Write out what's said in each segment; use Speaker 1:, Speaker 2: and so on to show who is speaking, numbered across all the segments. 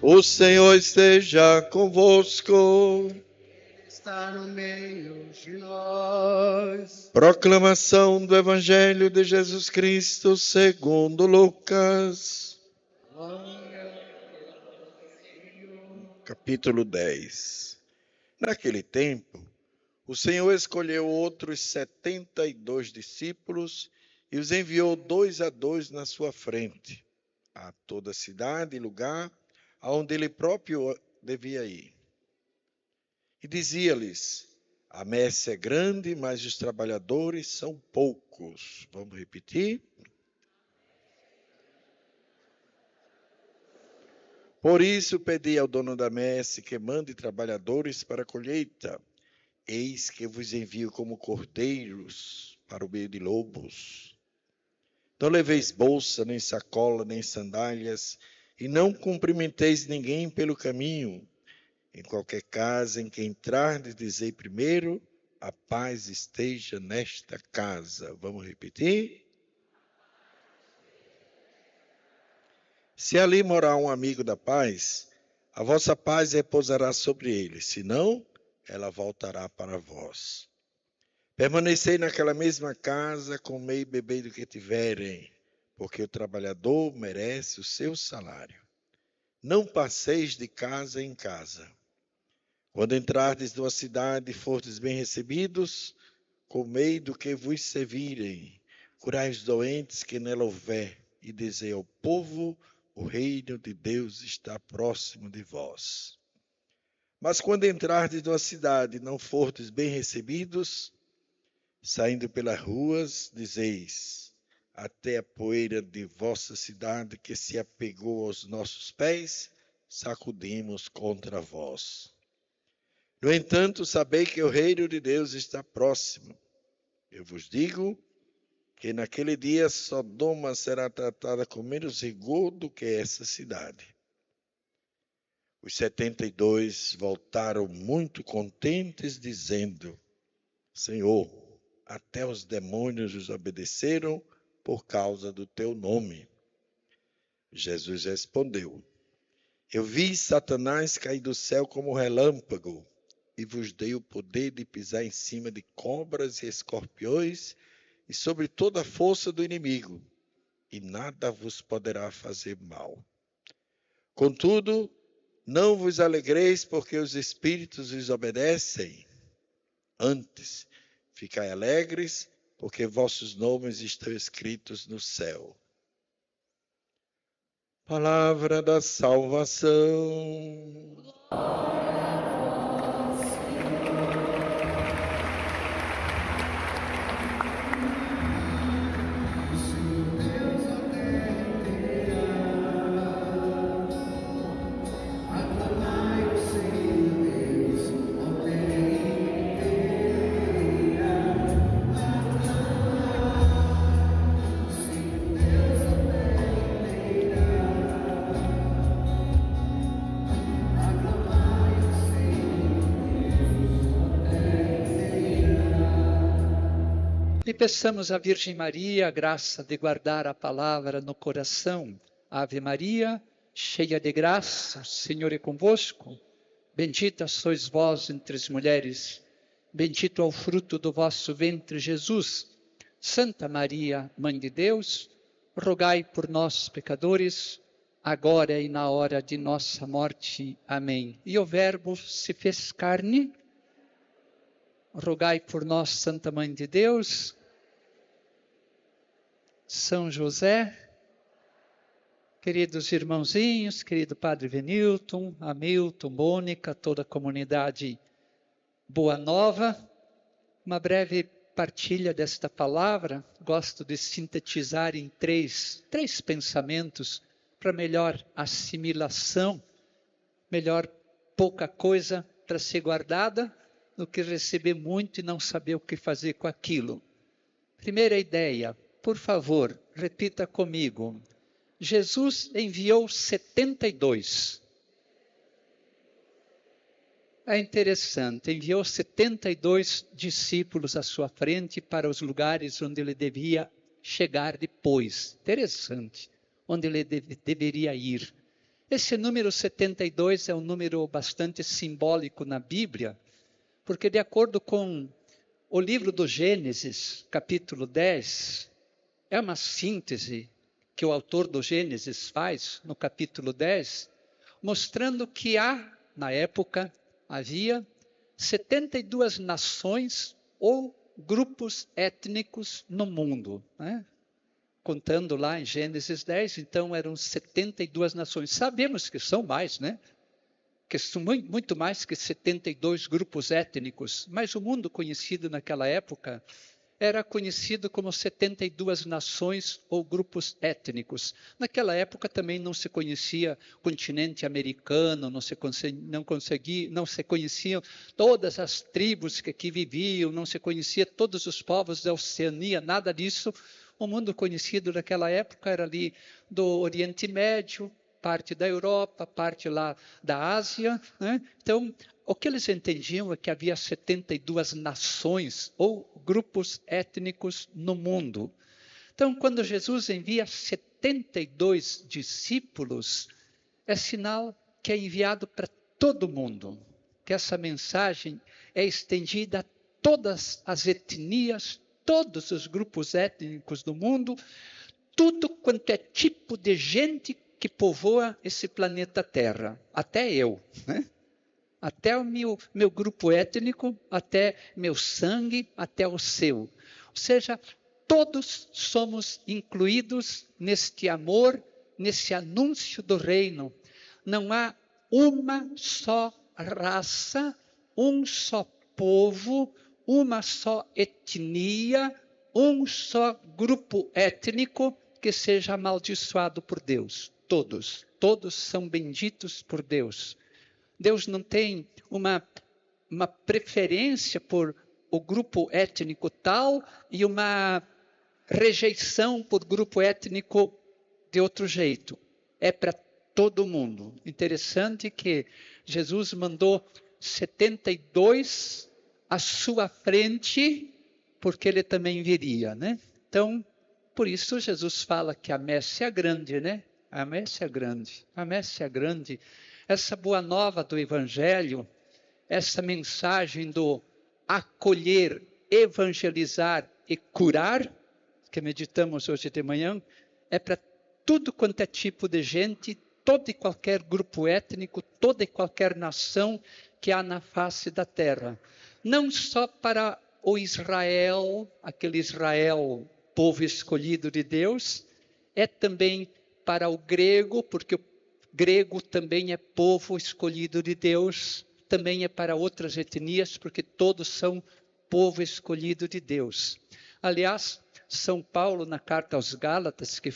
Speaker 1: O Senhor esteja convosco.
Speaker 2: Está no meio de nós.
Speaker 1: Proclamação do Evangelho de Jesus Cristo segundo Lucas. Capítulo 10. Naquele tempo, o Senhor escolheu outros 72 discípulos e os enviou 2 a 2 na sua frente, a toda cidade e lugar aonde ele próprio devia ir. E dizia-lhes: a messe é grande, mas os trabalhadores são poucos. Vamos repetir? Por isso pedi ao dono da messe que mande trabalhadores para a colheita. Eis que vos envio como cordeiros para o meio de lobos. Não leveis bolsa, nem sacola, nem sandálias, e não cumprimenteis ninguém pelo caminho. Em qualquer casa em que entrardes, dizei primeiro: a paz esteja nesta casa. Vamos repetir? Se ali morar um amigo da paz, a vossa paz repousará sobre ele, senão ela voltará para vós. Permanecei naquela mesma casa, comei e bebei do que tiverem, porque o trabalhador merece o seu salário. Não passeis de casa em casa. Quando entrardes numa cidade e fordes bem recebidos, comei do que vos servirem, curai os doentes que nela houver, e dizei ao povo: o reino de Deus está próximo de vós. Mas quando entrardes numa cidade e não fordes bem recebidos, saindo pelas ruas, dizeis: até a poeira de vossa cidade que se apegou aos nossos pés, sacudimos contra vós. No entanto, sabei que o reino de Deus está próximo. Eu vos digo que naquele dia Sodoma será tratada com menos rigor do que essa cidade. Os 72 voltaram muito contentes, dizendo: Senhor, até os demônios os obedeceram por causa do teu nome. Jesus respondeu: eu vi Satanás cair do céu como relâmpago, e vos dei o poder de pisar em cima de cobras e escorpiões e sobre toda a força do inimigo, e nada vos poderá fazer mal. Contudo, não vos alegreis porque os espíritos vos obedecem. Antes, ficai alegres, porque vossos nomes estão escritos no céu. Palavra da salvação.
Speaker 3: E peçamos à Virgem Maria a graça de guardar a palavra no coração. Ave Maria, cheia de graça, o Senhor é convosco. Bendita sois vós entre as mulheres, bendito é o fruto do vosso ventre, Jesus. Santa Maria, Mãe de Deus, rogai por nós, pecadores, agora e na hora de nossa morte. Amém. E o Verbo se fez carne. Rogai por nós, Santa Mãe de Deus, São José, queridos irmãozinhos, querido Padre Venilton, Hamilton, Mônica, toda a comunidade Boa Nova. Uma breve partilha desta palavra, gosto de sintetizar em três pensamentos para melhor assimilação, melhor pouca coisa para ser guardada, do que receber muito e não saber o que fazer com aquilo. Primeira ideia, por favor, repita comigo. Jesus enviou 72. É interessante, enviou 72 discípulos à sua frente para os lugares onde ele devia chegar depois. Interessante, onde ele deveria ir. Esse número 72 é um número bastante simbólico na Bíblia, porque de acordo com o livro do Gênesis, capítulo 10, é uma síntese que o autor do Gênesis faz no capítulo 10, mostrando que na época, havia 72 nações ou grupos étnicos no mundo, né? Contando lá em Gênesis 10, então eram 72 nações. Sabemos que são mais, né? Que são muito mais que 72 grupos étnicos, mas o mundo conhecido naquela época era conhecido como 72 nações ou grupos étnicos. Naquela época também não se conhecia continente americano, não se conheciam todas as tribos que aqui viviam, não se conhecia todos os povos da Oceania, nada disso. O mundo conhecido naquela época era ali do Oriente Médio, parte da Europa, parte lá da Ásia, né? Então, o que eles entendiam é que havia 72 nações ou grupos étnicos no mundo. Então, quando Jesus envia 72 discípulos, é sinal que é enviado para todo mundo, que essa mensagem é estendida a todas as etnias, todos os grupos étnicos do mundo, tudo quanto é tipo de gente que povoa esse planeta Terra, até eu, né? Até o meu grupo étnico, até meu sangue, até o seu. Ou seja, todos somos incluídos neste amor, nesse anúncio do reino. Não há uma só raça, um só povo, uma só etnia, um só grupo étnico que seja amaldiçoado por Deus. Todos são benditos por Deus. Deus não tem uma preferência por o grupo étnico tal e uma rejeição por grupo étnico de outro jeito. É para todo mundo. Interessante que Jesus mandou 72 à sua frente, porque ele também viria, né? Então, por isso Jesus fala que a messe é grande, né? A messe é grande. A messe é grande. Essa boa nova do Evangelho, essa mensagem do acolher, evangelizar e curar, que meditamos hoje de manhã, é para tudo quanto é tipo de gente, todo e qualquer grupo étnico, toda e qualquer nação que há na face da terra. Não só para o Israel, aquele Israel, povo escolhido de Deus, é também para o grego, porque o grego também é povo escolhido de Deus, também é para outras etnias, porque todos são povo escolhido de Deus. Aliás, São Paulo, na carta aos Gálatas, que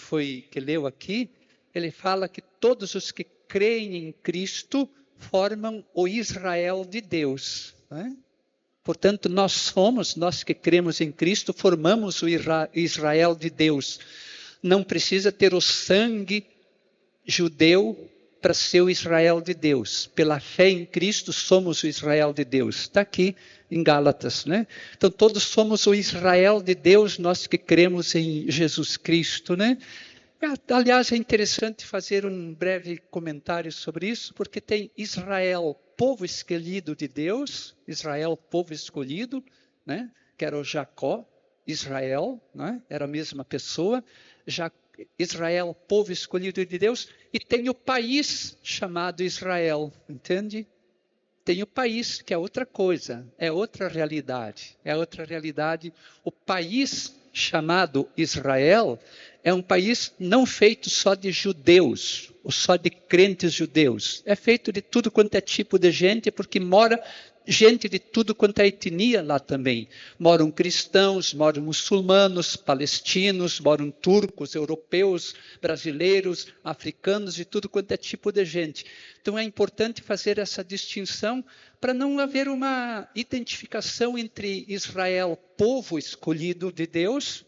Speaker 3: leu aqui, ele fala que todos os que creem em Cristo formam o Israel de Deus, né? Portanto, nós que cremos em Cristo, formamos o Israel de Deus. Não precisa ter o sangue judeu para ser o Israel de Deus. Pela fé em Cristo, somos o Israel de Deus. Está aqui em Gálatas, né? Então, todos somos o Israel de Deus, nós que cremos em Jesus Cristo, né? Aliás, é interessante fazer um breve comentário sobre isso, porque tem Israel, povo escolhido de Deus, Israel, povo escolhido, né? Que era o Jacó, Israel, né? Era a mesma pessoa, Israel, povo escolhido de Deus, e tem o país chamado Israel, entende? Tem o país, que é outra coisa, é outra realidade. O país chamado Israel é um país não feito só de judeus, ou só de crentes judeus. É feito de tudo quanto é tipo de gente, porque mora gente de tudo quanto é etnia lá também. Moram cristãos, moram muçulmanos, palestinos, moram turcos, europeus, brasileiros, africanos, de tudo quanto é tipo de gente. Então é importante fazer essa distinção para não haver uma identificação entre Israel, povo escolhido de Deus,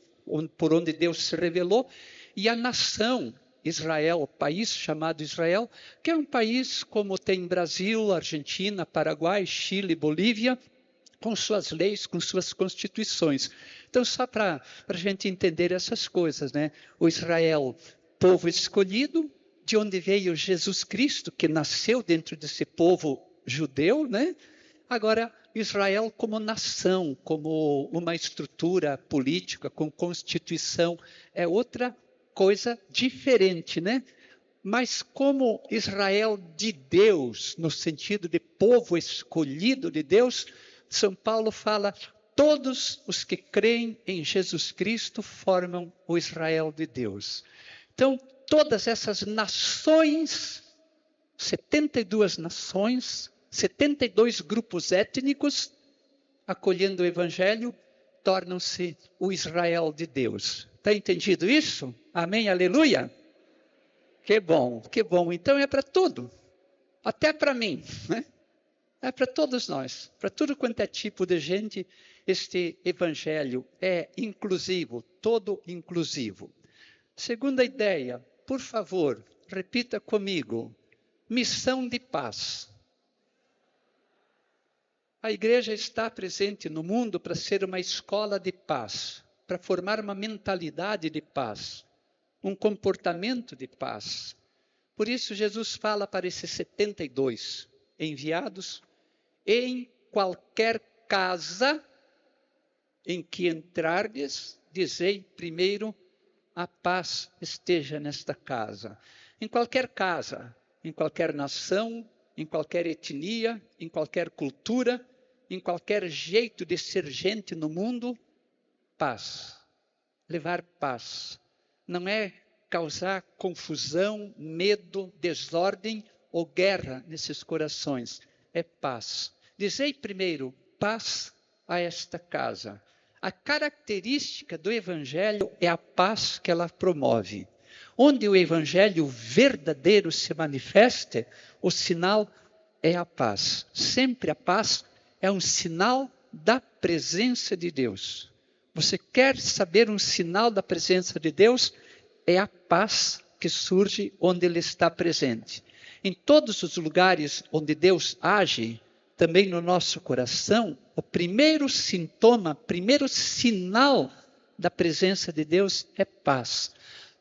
Speaker 3: por onde Deus se revelou, e a nação Israel, o país chamado Israel, que é um país como tem Brasil, Argentina, Paraguai, Chile, Bolívia, com suas leis, com suas constituições. Então, só para a gente entender essas coisas, né? O Israel, povo escolhido, de onde veio Jesus Cristo, que nasceu dentro desse povo judeu, né? Agora, Israel como nação, como uma estrutura política, com constituição, é outra coisa diferente, né? Mas como Israel de Deus, no sentido de povo escolhido de Deus, São Paulo fala, todos os que creem em Jesus Cristo formam o Israel de Deus. Então, todas essas nações, 72 nações, 72 grupos étnicos, acolhendo o Evangelho, tornam-se o Israel de Deus. Está entendido isso? Amém, aleluia? Que bom, que bom. Então é para tudo, até para mim, né? É para todos nós, para tudo quanto é tipo de gente, este Evangelho é inclusivo, todo inclusivo. Segunda ideia, por favor, repita comigo, missão de paz. A igreja está presente no mundo para ser uma escola de paz, para formar uma mentalidade de paz, um comportamento de paz. Por isso Jesus fala para esses 72 enviados, em qualquer casa em que entrardes, dizei primeiro, a paz esteja nesta casa. Em qualquer casa, em qualquer nação, em qualquer etnia, em qualquer cultura, em qualquer jeito de ser gente no mundo, paz. Levar paz. Não é causar confusão, medo, desordem ou guerra nesses corações. É paz. Dizei primeiro, paz a esta casa. A característica do Evangelho é a paz que ela promove. Onde o Evangelho verdadeiro se manifesta, o sinal é a paz. Sempre a paz é um sinal da presença de Deus. Você quer saber um sinal da presença de Deus? É a paz que surge onde Ele está presente. Em todos os lugares onde Deus age, também no nosso coração, o primeiro sintoma, primeiro sinal da presença de Deus é paz.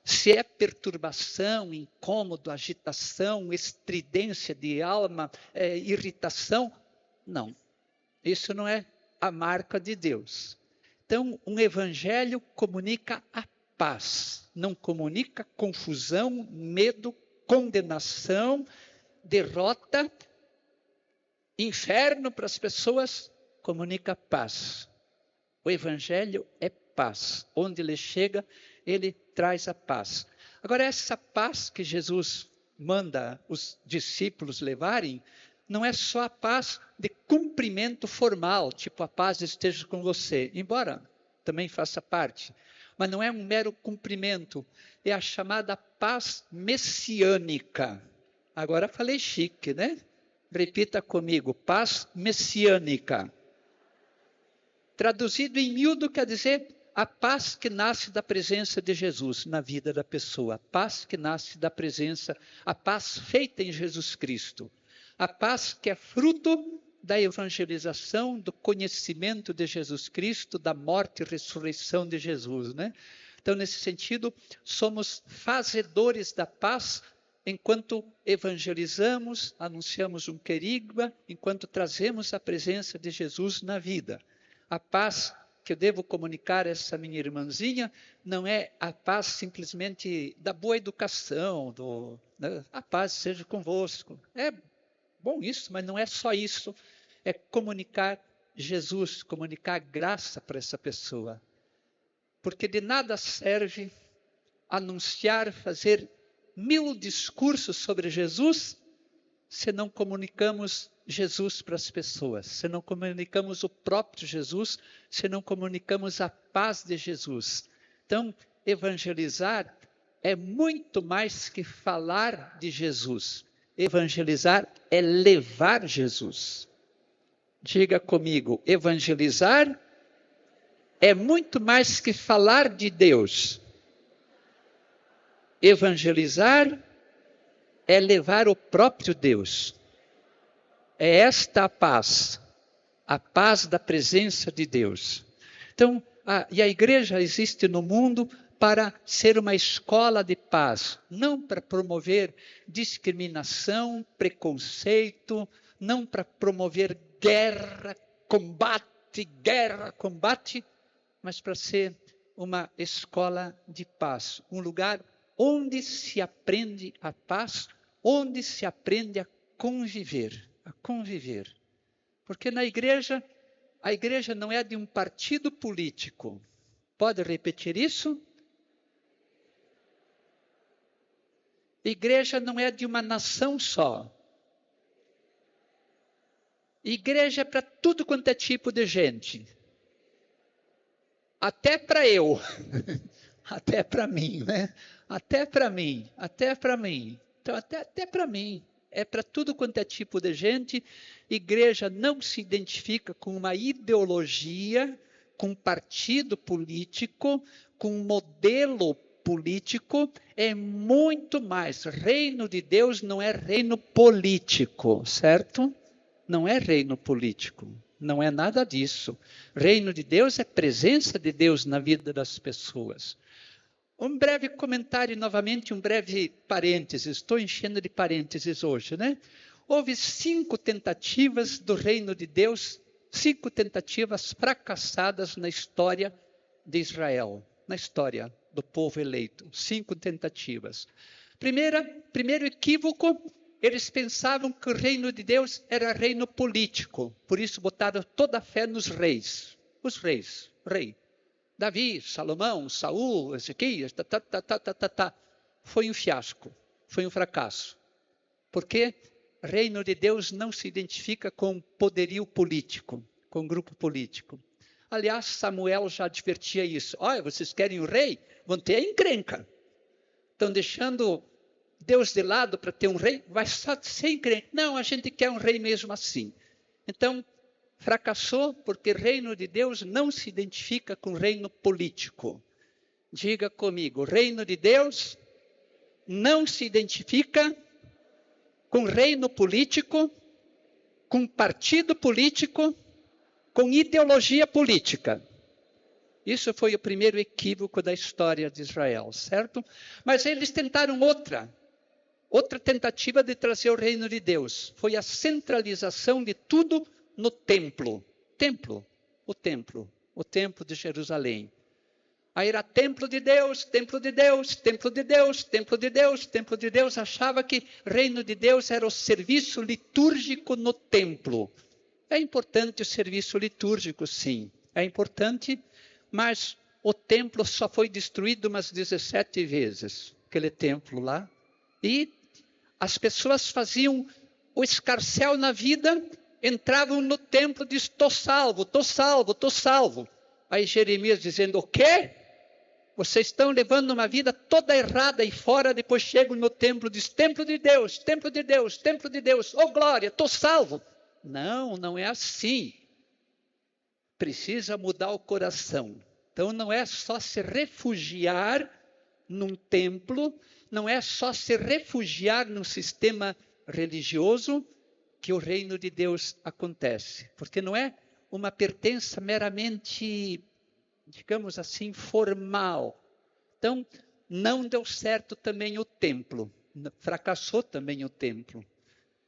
Speaker 3: Se é perturbação, incômodo, agitação, estridência de alma, irritação, não. Isso não é a marca de Deus. Então, um evangelho comunica a paz, não comunica confusão, medo, condenação, derrota, inferno para as pessoas, comunica paz. O evangelho é paz. Onde ele chega, ele traz a paz. Agora, essa paz que Jesus manda os discípulos levarem, não é só a paz de cumprimento formal, tipo a paz esteja com você, embora também faça parte. Mas não é um mero cumprimento, é a chamada paz messiânica. Agora falei chique, né? Repita comigo, paz messiânica. Traduzido em miúdo quer dizer a paz que nasce da presença de Jesus na vida da pessoa. A paz que nasce da presença, a paz feita em Jesus Cristo. A paz que é fruto da evangelização, do conhecimento de Jesus Cristo, da morte e ressurreição de Jesus, né? Então, nesse sentido, somos fazedores da paz enquanto evangelizamos, anunciamos um querigma, enquanto trazemos a presença de Jesus na vida. A paz que eu devo comunicar a essa minha irmãzinha não é a paz simplesmente da boa educação, né? A paz seja convosco. É bom isso, mas não é só isso. É comunicar Jesus, comunicar graça para essa pessoa. Porque de nada serve anunciar, fazer 1000 discursos sobre Jesus, se não comunicamos Jesus para as pessoas, se não comunicamos o próprio Jesus, se não comunicamos a paz de Jesus. Então, evangelizar é muito mais que falar de Jesus. Evangelizar é levar Jesus. Diga comigo, evangelizar é muito mais que falar de Deus. Evangelizar é levar o próprio Deus. É esta a paz da presença de Deus. Então, a igreja existe no mundo para ser uma escola de paz, não para promover discriminação, preconceito, não para promover guerra, combate, mas para ser uma escola de paz, um lugar onde se aprende a paz, onde se aprende a conviver. Porque na igreja, a igreja não é de um partido político. Pode repetir isso? Igreja não é de uma nação só. Igreja é para tudo quanto é tipo de gente. Até para eu. Até para mim, né? Até para mim. Então, até para mim. É para tudo quanto é tipo de gente. Igreja não se identifica com uma ideologia, com um partido político, com um modelo político. É muito mais. Reino de Deus não é reino político, certo? Não é reino político. Não é nada disso. Reino de Deus é presença de Deus na vida das pessoas. Um breve comentário novamente, um breve parênteses. Estou enchendo de parênteses hoje, né? Houve 5 tentativas do reino de Deus, 5 tentativas fracassadas na história de Israel, na história do povo eleito. 5 tentativas. Primeiro equívoco, eles pensavam que o reino de Deus era reino político. Por isso botaram toda a fé nos reis. Os reis, rei. Davi, Salomão, Saul, Ezequias, Foi um fiasco, foi um fracasso. Porque o reino de Deus não se identifica com poderio político, com grupo político. Aliás, Samuel já advertia isso. Olha, vocês querem um rei? Vão ter a encrenca. Estão deixando Deus de lado para ter um rei? Vai só ser encrenca. Não, a gente quer um rei mesmo assim. Então, fracassou porque o reino de Deus não se identifica com o reino político. Diga comigo, o reino de Deus não se identifica com reino político, com partido político, com ideologia política. Isso foi o primeiro equívoco da história de Israel, certo? Mas eles tentaram outra tentativa de trazer o reino de Deus. Foi a centralização de tudo no templo. O templo de Jerusalém. Aí era templo de Deus. Achava que reino de Deus era o serviço litúrgico no templo. É importante o serviço litúrgico, sim. É importante, mas o templo só foi destruído umas 17 vezes. Aquele templo lá. E as pessoas faziam o escarcéu na vida, entravam no templo e diziam, estou salvo. Aí Jeremias dizendo, o quê? Vocês estão levando uma vida toda errada aí fora, depois chegam no templo e dizem, templo de Deus, oh glória, estou salvo. Não é assim. Precisa mudar o coração. Então não é só se refugiar num templo, não é só se refugiar num sistema religioso que o reino de Deus acontece. Porque não é uma pertença meramente, digamos assim, formal. Então, não deu certo também o templo. Fracassou também o templo.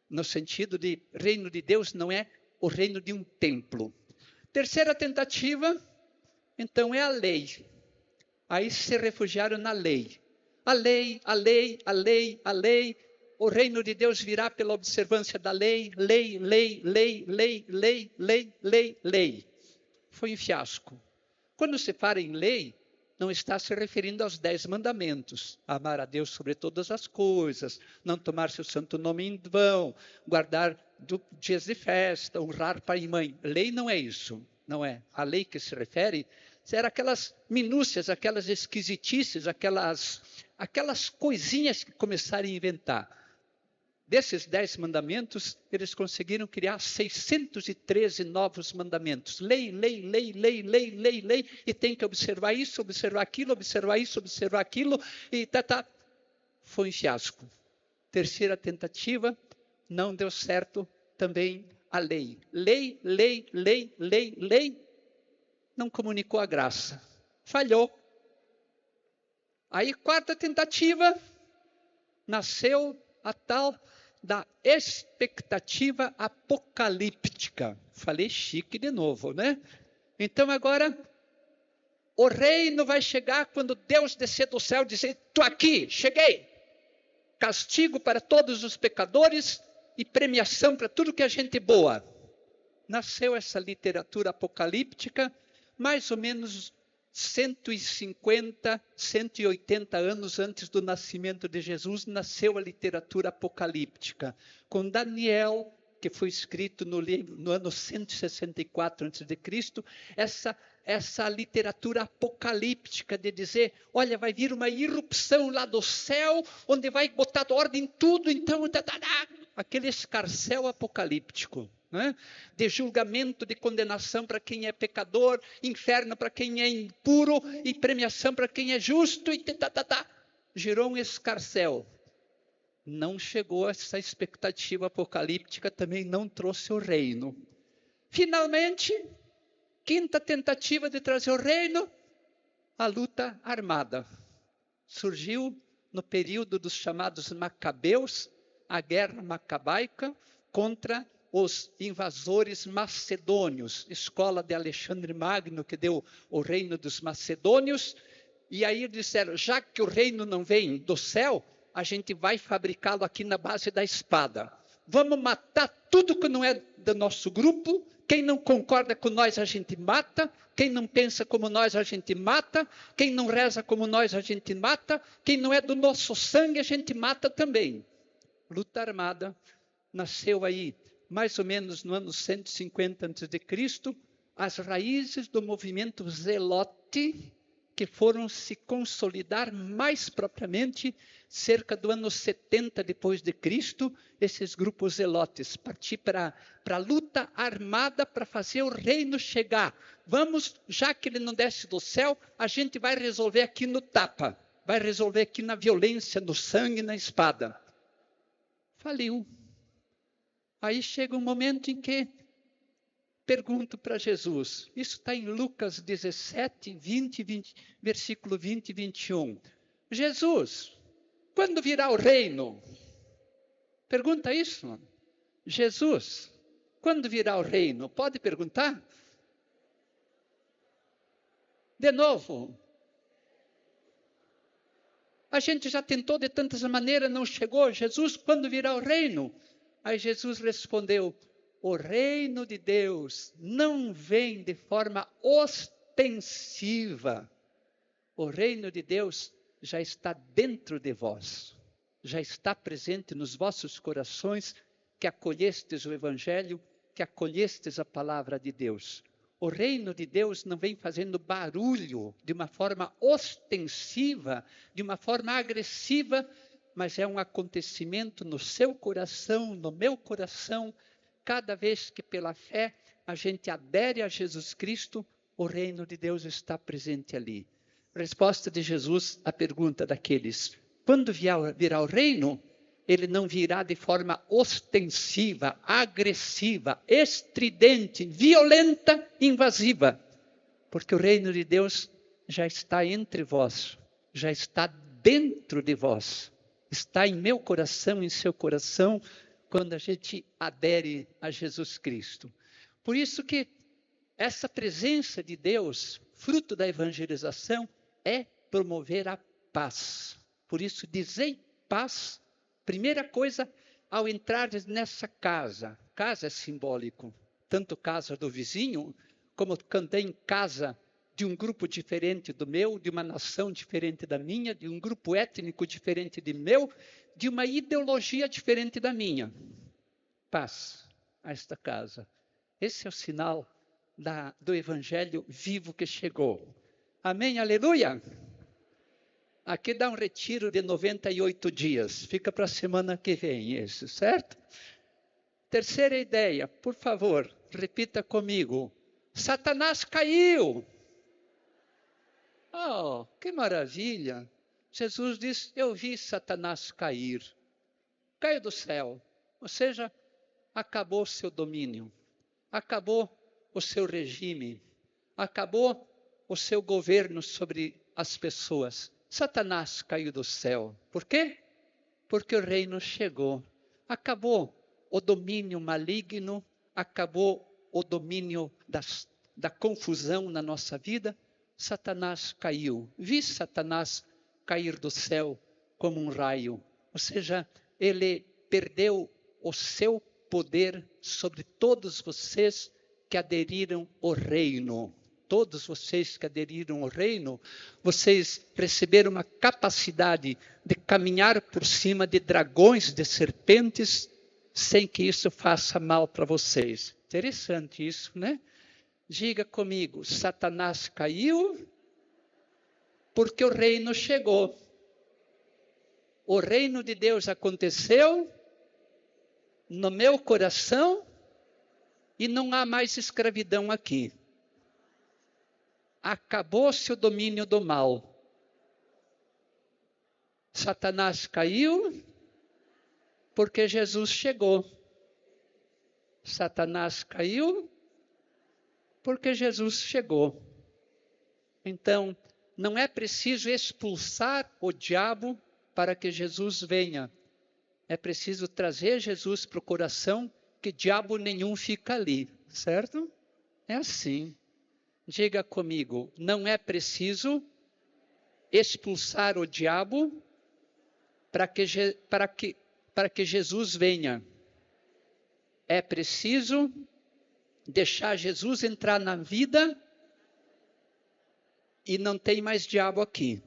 Speaker 3: No sentido de reino de Deus não é o reino de um templo. Terceira tentativa, então, é a lei. Aí se refugiaram na lei. A lei. O reino de Deus virá pela observância da lei. Lei. Foi um fiasco. Quando se fala em lei, não está se referindo aos 10 mandamentos. Amar a Deus sobre todas as coisas, não tomar seu santo nome em vão, guardar dias de festa, honrar pai e mãe. Lei não é isso, não é. A lei que se refere eram aquelas minúcias, aquelas esquisitices, aquelas coisinhas que começaram a inventar. Desses 10 mandamentos, eles conseguiram criar 613 novos mandamentos. Lei, e tem que observar isso, observar aquilo, e Foi um fiasco. Terceira tentativa, não deu certo também a lei. Lei, não comunicou a graça. Falhou. Aí, quarta tentativa, nasceu a tal da expectativa apocalíptica. Falei chique de novo, né? Então agora, o reino vai chegar quando Deus descer do céu e dizer, estou aqui, cheguei. Castigo para todos os pecadores e premiação para tudo que é gente boa. Nasceu essa literatura apocalíptica, mais ou menos 150, 180 anos antes do nascimento de Jesus, nasceu a literatura apocalíptica, com Daniel, que foi escrito no ano 164 a.C., essa literatura apocalíptica de dizer, olha, vai vir uma irrupção lá do céu, onde vai botar ordem em tudo, então, aquele escarcéu apocalíptico. Né? De julgamento, de condenação para quem é pecador, inferno para quem é impuro e premiação para quem é justo. E gerou um escarcéu. Não chegou a essa expectativa apocalíptica, também não trouxe o reino. Finalmente, quinta tentativa de trazer o reino, a luta armada. Surgiu no período dos chamados Macabeus, a guerra macabaica contra os invasores macedônios, escola de Alexandre Magno, que deu o reino dos macedônios, e aí disseram, já que o reino não vem do céu, a gente vai fabricá-lo aqui na base da espada. Vamos matar tudo que não é do nosso grupo, quem não concorda com nós a gente mata, quem não pensa como nós a gente mata, quem não reza como nós a gente mata, quem não é do nosso sangue a gente mata também. Luta armada nasceu aí, mais ou menos no ano 150 a.C., as raízes do movimento zelote, que foram se consolidar mais propriamente cerca do ano 70 depois de Cristo, esses grupos zelotes, partir para a luta armada para fazer o reino chegar. Vamos, já que ele não desce do céu, a gente vai resolver aqui no tapa, vai resolver aqui na violência, no sangue, na espada. Faliu. Aí chega um momento em que pergunto para Jesus, isso está em Lucas 17, 20, versículo 20 e 21. Jesus, quando virá o reino? Pergunta isso. Jesus, quando virá o reino? Pode perguntar? De novo. A gente já tentou de tantas maneiras, não chegou. Jesus, quando virá o reino? Aí Jesus respondeu, o reino de Deus não vem de forma ostensiva. O reino de Deus já está dentro de vós, já está presente nos vossos corações, que acolhestes o Evangelho, que acolhestes a palavra de Deus. O reino de Deus não vem fazendo barulho de uma forma ostensiva, de uma forma agressiva, mas é um acontecimento no seu coração, no meu coração, cada vez que pela fé a gente adere a Jesus Cristo, o reino de Deus está presente ali. Resposta de Jesus à pergunta daqueles, quando virá o reino, ele não virá de forma ostensiva, agressiva, estridente, violenta, invasiva, porque o reino de Deus já está entre vós, já está dentro de vós, está em meu coração, em seu coração, quando a gente adere a Jesus Cristo. Por isso que essa presença de Deus, fruto da evangelização, é promover a paz. Por isso, dizei paz, primeira coisa, ao entrar nessa casa. Casa é simbólico, tanto casa do vizinho, como também casa de um grupo diferente do meu, de uma nação diferente da minha, de um grupo étnico diferente do meu, de uma ideologia diferente da minha. Paz a esta casa. Esse é o sinal do Evangelho vivo que chegou. Amém, aleluia? Aqui dá um retiro de 98 dias. Fica para a semana que vem esse, certo? Terceira ideia, por favor, repita comigo. Satanás caiu. Oh, que maravilha. Jesus disse, eu vi Satanás cair. Caiu do céu. Ou seja, acabou o seu domínio. Acabou o seu regime. Acabou o seu governo sobre as pessoas. Satanás caiu do céu. Por quê? Porque o reino chegou. Acabou o domínio maligno, acabou o domínio da confusão na nossa vida. Satanás caiu. Vi Satanás cair do céu como um raio. Ou seja, ele perdeu o seu poder sobre todos vocês que aderiram ao reino. Todos vocês que aderiram ao reino, vocês receberam uma capacidade de caminhar por cima de dragões, de serpentes, sem que isso faça mal para vocês. Interessante isso, né? Diga comigo, Satanás caiu porque o reino chegou. O reino de Deus aconteceu no meu coração e não há mais escravidão aqui. Acabou-se o domínio do mal. Satanás caiu porque Jesus chegou. Satanás caiu porque Jesus chegou. Então, não é preciso expulsar o diabo para que Jesus venha. É preciso trazer Jesus para o coração, que diabo nenhum fica ali, certo? É assim. Diga comigo, não é preciso expulsar o diabo para que Jesus venha. É preciso deixar Jesus entrar na vida e não tem mais diabo aqui.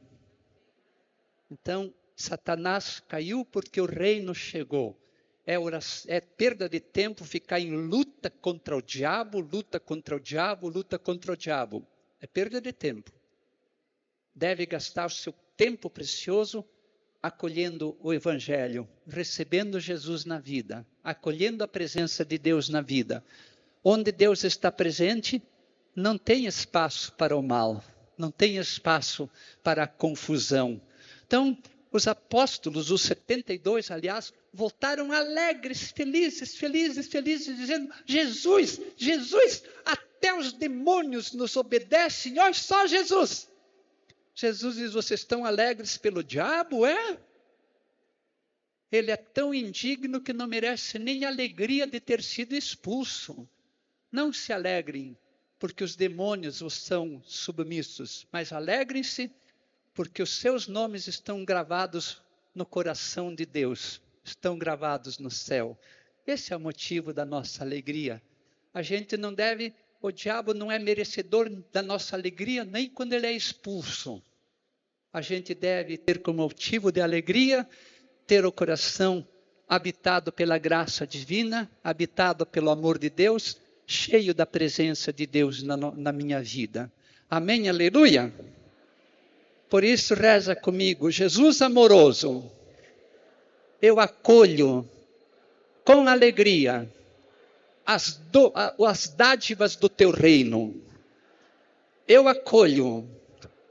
Speaker 3: Então, Satanás caiu porque o reino chegou. É perda de tempo ficar em luta contra o diabo, luta contra o diabo, luta contra o diabo. É perda de tempo. Deve gastar o seu tempo precioso acolhendo o Evangelho, recebendo Jesus na vida, acolhendo a presença de Deus na vida. Onde Deus está presente, não tem espaço para o mal, não tem espaço para a confusão. Então, os apóstolos, os 72, aliás, voltaram alegres, felizes, dizendo, Jesus, até os demônios nos obedecem, olha só Jesus. Jesus diz, vocês estão alegres pelo diabo, é? Ele é tão indigno que não merece nem a alegria de ter sido expulso. Não se alegrem, porque os demônios os são submissos, mas alegrem-se, porque os seus nomes estão gravados no coração de Deus, estão gravados no céu. Esse é o motivo da nossa alegria. A gente não deve, o diabo não é merecedor da nossa alegria, nem quando ele é expulso. A gente deve ter como motivo de alegria, ter o coração habitado pela graça divina, habitado pelo amor de Deus, cheio da presença de Deus na minha vida. Amém, aleluia? Por isso reza comigo, Jesus amoroso, eu acolho com alegria as dádivas do teu reino. Eu acolho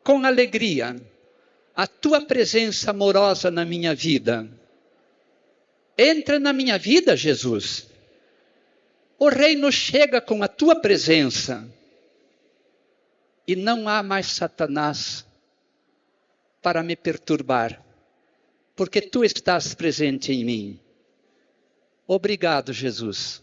Speaker 3: com alegria a tua presença amorosa na minha vida. Entra na minha vida, Jesus. O reino chega com a tua presença. E não há mais Satanás para me perturbar, porque tu estás presente em mim. Obrigado, Jesus.